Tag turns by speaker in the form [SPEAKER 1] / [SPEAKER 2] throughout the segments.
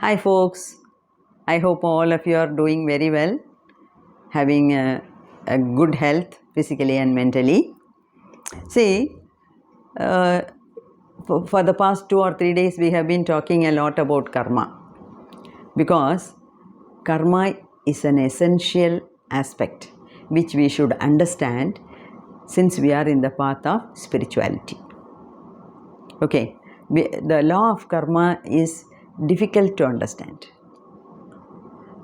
[SPEAKER 1] Hi folks, I hope all of you are doing very well, having a good health physically and mentally. See, uh, for the past 2 or 3 days we have been talking a lot about karma because karma is an essential aspect which we should understand since we are in the path of spirituality. Okay, the law of karma is difficult to understand,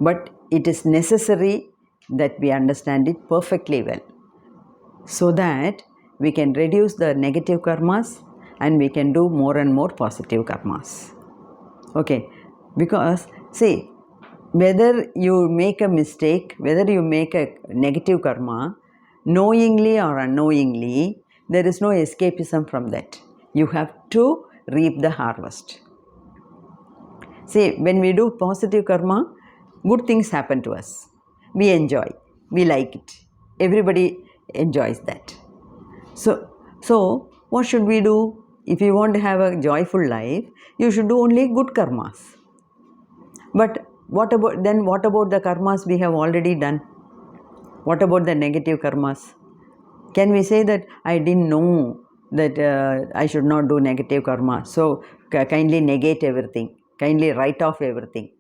[SPEAKER 1] but it is necessary that we understand it perfectly well so that we can reduce the negative karmas and we can do more and more positive karmas. Okay, because see, whether you make a mistake, whether you make a negative karma, knowingly or unknowingly, there is no escapism from that. You have to reap the harvest. See, when we do positive karma, good things happen to us. We enjoy, we like it. Everybody enjoys that. So what should we do? If you want to have a joyful life, you should do only good karmas. But what about the karmas we have already done? What about the negative karmas? Can we say that I didn't know that I should not do negative karma, so kindly negate everything, kindly write off everything?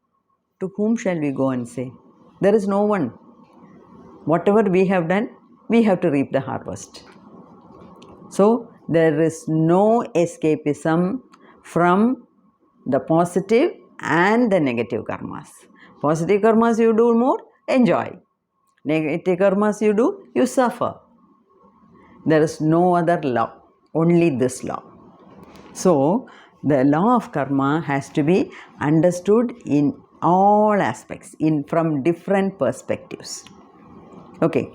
[SPEAKER 1] To whom shall we go and say? There is no one. Whatever we have done, we have to reap the harvest. So there is no escapism from the positive and the negative karmas. Positive karmas you do more, enjoy. Negative karmas you do, you suffer. There is no other law, only this law. So the law of karma has to be understood in all aspects, from different perspectives. Okay,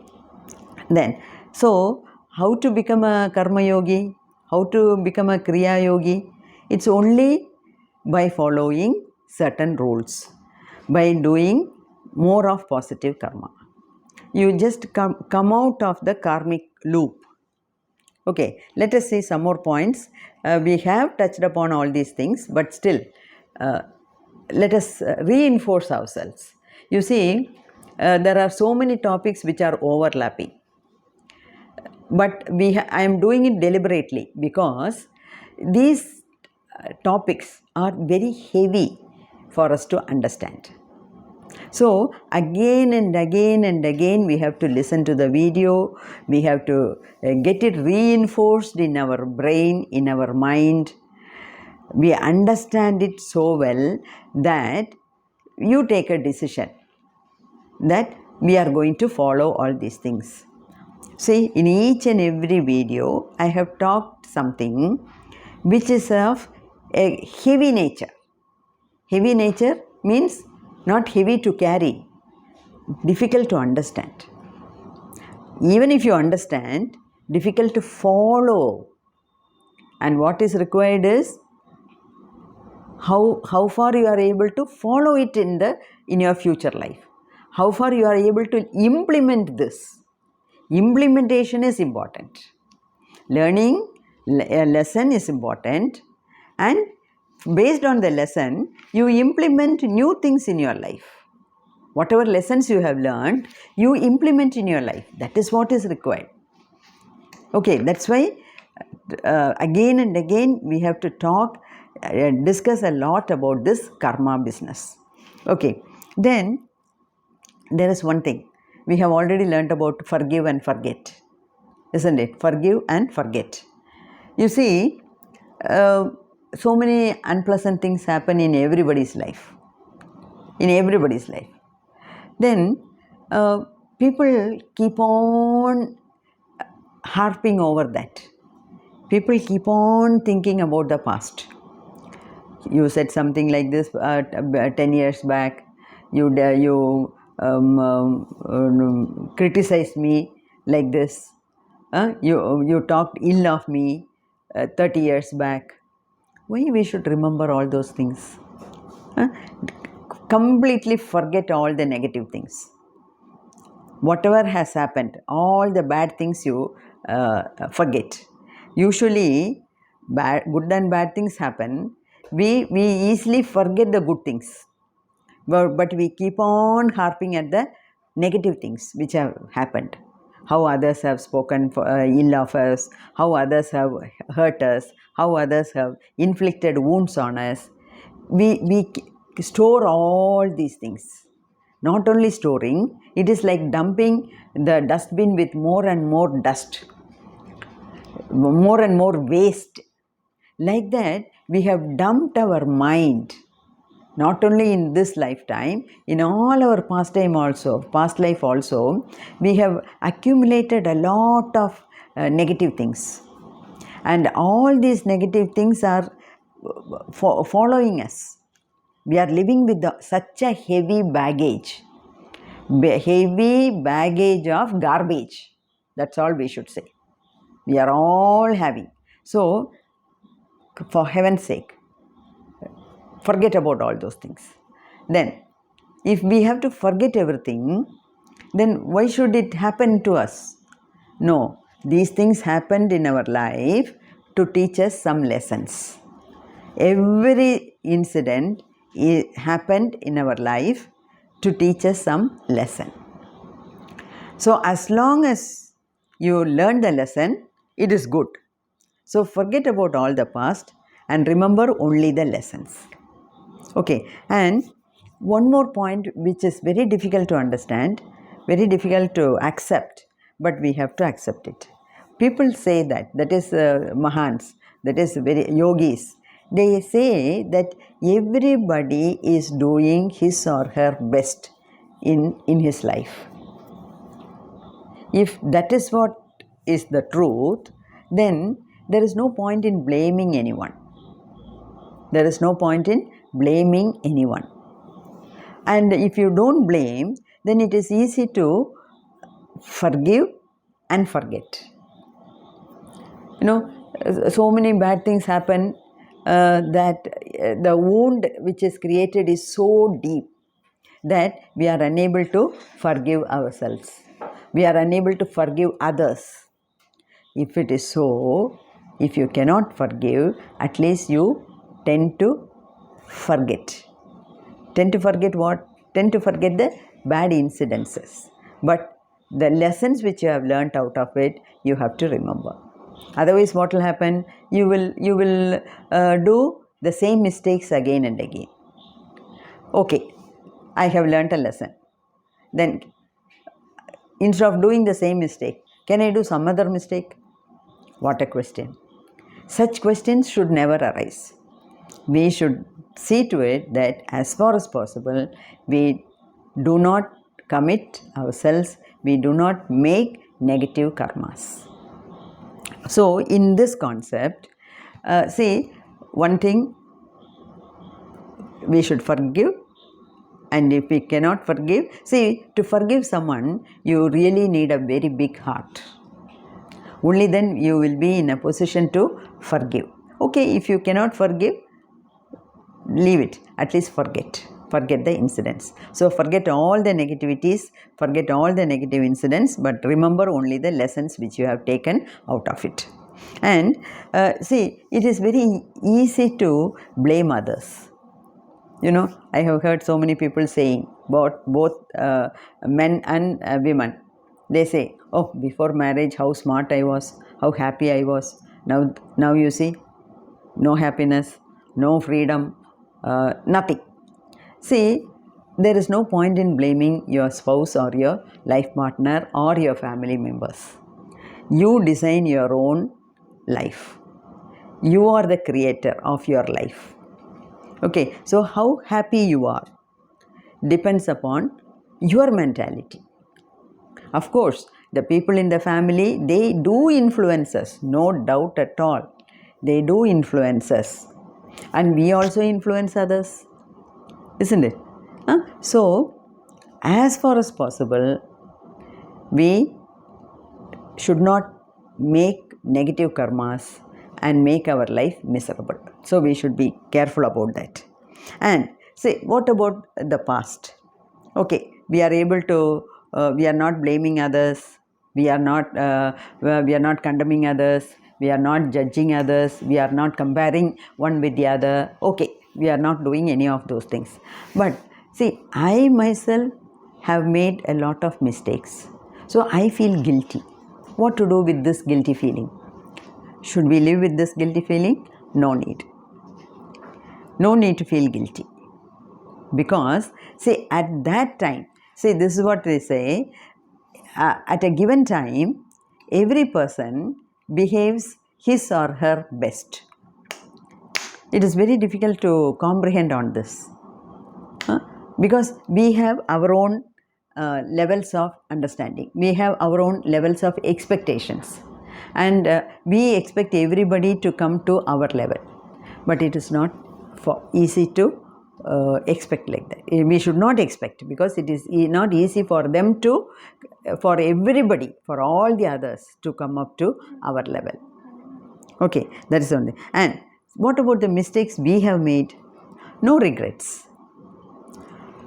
[SPEAKER 1] then so how to become a karma yogi, how to become a kriya yogi? It's only by following certain rules, by doing more of positive karma. You just come out of the karmic loop. Okay, let us see some more points. We have touched upon all these things, but still let us reinforce ourselves. You see, there are so many topics which are overlapping, but I am doing it deliberately because these topics are very heavy for us to understand. So again and again and again we have to listen to the video, we have to get it reinforced in our brain, in our mind. We understand it so well that you take a decision that we are going to follow all these things. See, in each and every video I have talked something which is of a heavy nature. Heavy nature means not heavy to carry, difficult to understand. Even if you understand, difficult to follow. And what is required is how far you are able to follow it in your future life. How far you are able to implement this. Implementation is important. Learning a lesson is important, and based on the lesson, you implement new things in your life. Whatever lessons you have learned, you implement in your life. That is what is required. Okay, that's why again and again we have to discuss a lot about this karma business. Okay, then there is one thing. We have already learnt about forgive and forget, isn't it? Forgive and forget. You see, so many unpleasant things happen in everybody's life. In everybody's life. Then people keep on harping over that. People keep on thinking about the past. You said something like this 10 years back. You criticized me like this. You talked ill of me 30 years back. Why we should remember all those things? Completely forget all the negative things. Whatever has happened, all the bad things you forget. Usually, good and bad things happen. We easily forget the good things. but we keep on harping at the negative things which have happened. How others have spoken ill of us, how others have hurt us, how others have inflicted wounds on us. We store all these things. Not only storing, it is like dumping the dustbin with more and more dust, more and more waste. Like that, we have dumped our mind, not only in this lifetime, in all our past life also, we have accumulated a lot of negative things. And all these negative things are following us. We are living with such a heavy baggage of garbage. That's all we should say. We are all having. So, for heaven's sake, forget about all those things. Then, if we have to forget everything, then why should it happen to us? No, these things happened in our life to teach us some lessons. Every incident happened in our life to teach us some lesson. So, as long as you learn the lesson, it is good. So, forget about all the past and remember only the lessons. Okay, and one more point which is very difficult to understand, very difficult to accept, but we have to accept it. People say that is Mahans, that is very yogis. They say that everybody is doing his or her best in his life. If that is what is the truth, then there is no point in blaming anyone. There is no point in blaming anyone. And if you don't blame, then it is easy to forgive and forget. So many bad things happen that the wound which is created is so deep that we are unable to forgive ourselves. We are unable to forgive others. If it is so, if you cannot forgive, at least you tend to forget. Tend to forget what? Tend to forget the bad incidences. But the lessons which you have learnt out of it, you have to remember. Otherwise, what will happen? You will do the same mistakes again and again. Okay, I have learnt a lesson. Then, instead of doing the same mistake, can I do some other mistake? What a question. Such questions should never arise. We should see to it that as far as possible, we do not commit ourselves, we do not make negative karmas. So, in this concept, see, one thing, we should forgive, and if we cannot forgive, see, to forgive someone, you really need a very big heart. Only then you will be in a position to forgive. Okay, if you cannot forgive, leave it, at least forget the incidents. So, forget all the negativities, forget all the negative incidents, but remember only the lessons which you have taken out of it. And see, it is very easy to blame others. I have heard so many people saying, both men and women, they say, oh, before marriage, how smart I was, how happy I was. Now you see, no happiness, no freedom, nothing. See, there is no point in blaming your spouse or your life partner or your family members. You design your own life. You are the creator of your life. Okay, so how happy you are depends upon your mentality. Of course, the people in the family, they do influence us, no doubt at all. They do influence us. And we also influence others, isn't it? So, as far as possible, we should not make negative karmas and make our life miserable. So, we should be careful about that. And say, what about the past? Okay, we are able to, we are not blaming others, we are not condemning others, we are not judging others, we are not comparing one with the other. Okay, we are not doing any of those things. But See, I myself have made a lot of mistakes. So I feel guilty. What to do with this guilty feeling? Should we live with this guilty feeling? No need. No need to feel guilty. Because, see, at that time, see, this is what they say, at a given time, every person behaves his or her best. It is very difficult to comprehend on this. Because we have our own levels of understanding, we have our own levels of expectations, and we expect everybody to come to our level, but it is not easy to expect like that. We should not expect, because it is not easy for them to, for everybody, for all the others to come up to our level. Okay, that is only. And what about the mistakes we have made? No regrets.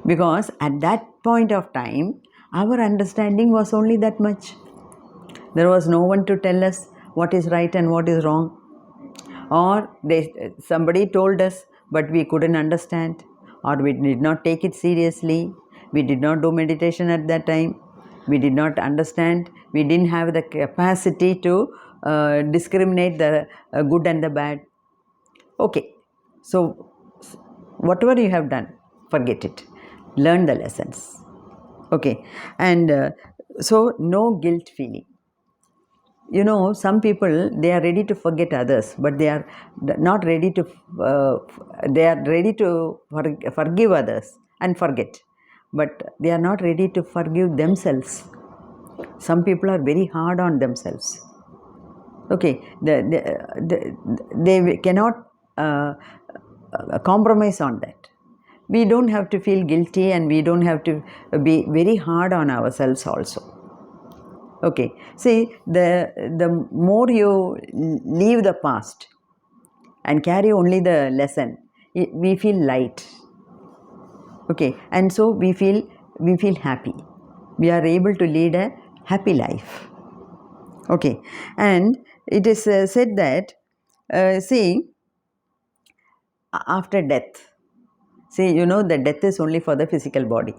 [SPEAKER 1] Because at that point of time, our understanding was only that much. There was no one to tell us what is right and what is wrong. Or somebody told us, but we couldn't understand, or we did not take it seriously. We did not do meditation at that time. We did not understand. We didn't have the capacity to discriminate the good and the bad. Okay, so whatever you have done, forget it. Learn the lessons. Okay, and so no guilt feeling. You know, some people, they are ready to forget others, but they are not ready to, they are ready to forgive others and forget, but they are not ready to forgive themselves. Some people are very hard on themselves. Okay, they cannot compromise on that. We don't have to feel guilty, and we don't have to be very hard on ourselves also. Okay, see, the more you leave the past and carry only the lesson, we feel light. Okay, and so we feel happy. We are able to lead a happy life. Okay, and it is said that, see, after death, see, you know, the death is only for the physical body.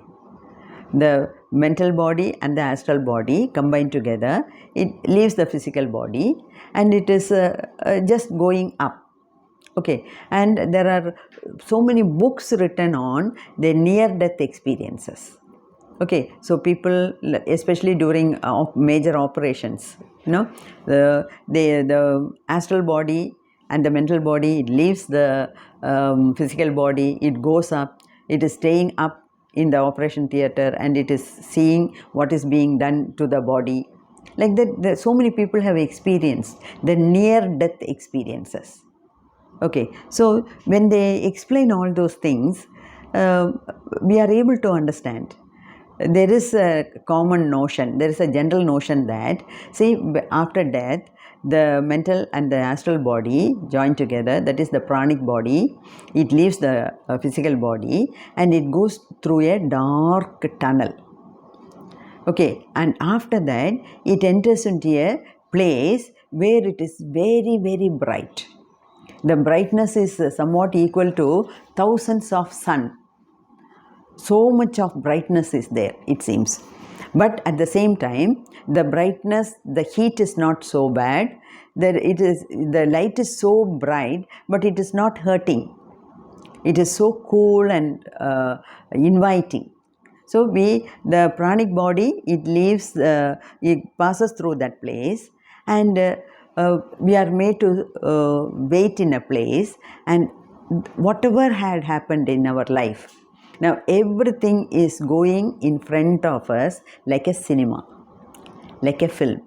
[SPEAKER 1] The mental body and the astral body combined together, it leaves the physical body, and it is just going up. Okay, and there are so many books written on the near-death experiences. Okay, so people, especially during major operations, you know, the astral body and the mental body, it leaves the physical body, it goes up, it is staying up in the operation theatre, and it is seeing what is being done to the body. Like that, so many people have experienced the near-death experiences. Okay, so when they explain all those things, we are able to understand. There is a common notion, there is a general notion that, see, after death, the mental and the astral body join together, that is the pranic body, it leaves the physical body, and it goes through a dark tunnel. Okay, and after that, it enters into a place where it is very, very bright. The brightness is somewhat equal to thousands of sun. So much of brightness is there, it seems. But at the same time, the brightness, the heat is not so bad. The light is so bright, but it is not hurting. It is so cool and inviting. So the pranic body, it leaves, it passes through that place, and we are made to wait in a place, and whatever had happened in our life, now everything is going in front of us like a cinema, like a film,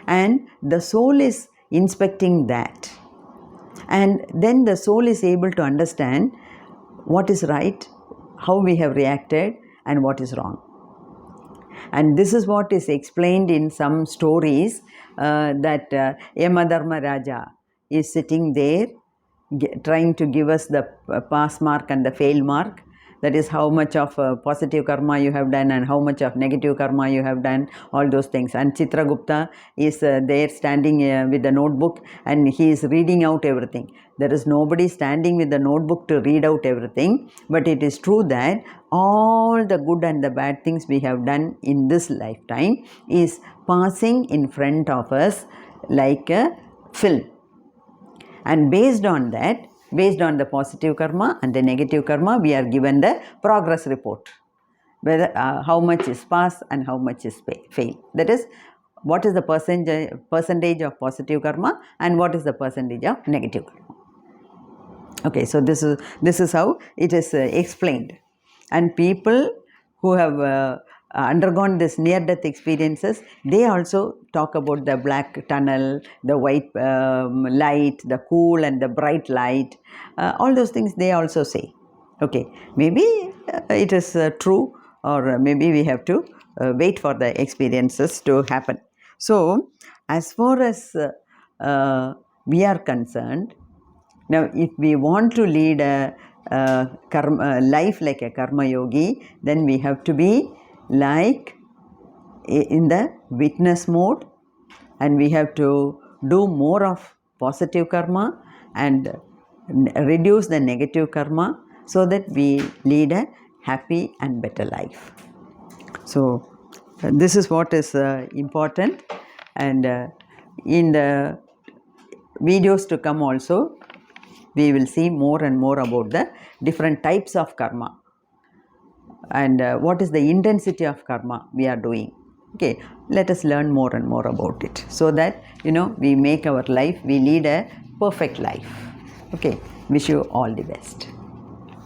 [SPEAKER 1] and the soul is inspecting that, and then the soul is able to understand what is right, how we have reacted, and what is wrong. And this is what is explained in some stories, that Yamadharma Raja is sitting there trying to give us the pass mark and the fail mark, that is how much of positive karma you have done and how much of negative karma you have done, all those things. And Chitragupta is there standing with the notebook, and he is reading out everything. There is nobody standing with the notebook to read out everything, but it is true that all the good and the bad things we have done in this lifetime is passing in front of us like a film. And based on that, based on the positive karma and the negative karma, we are given the progress report, whether how much is pass and how much is fail. That is, what is the percentage of positive karma and what is the percentage of negative karma. Okay, so this is how it is explained. And people who have undergone this near-death experiences, they also talk about the black tunnel, the white light, the cool and the bright light, all those things they also say. Okay, maybe it is true, or maybe we have to wait for the experiences to happen. So, as far as we are concerned, now if we want to lead a life like a karma yogi, then we have to be like in the witness mode, and we have to do more of positive karma and reduce the negative karma, so that we lead a happy and better life. So this is what is important, and in the videos to come also we will see more and more about the different types of karma and what is the intensity of karma we are doing. Okay, let us learn more and more about it, so that we make our life, we lead a perfect life. Okay, wish you all the best.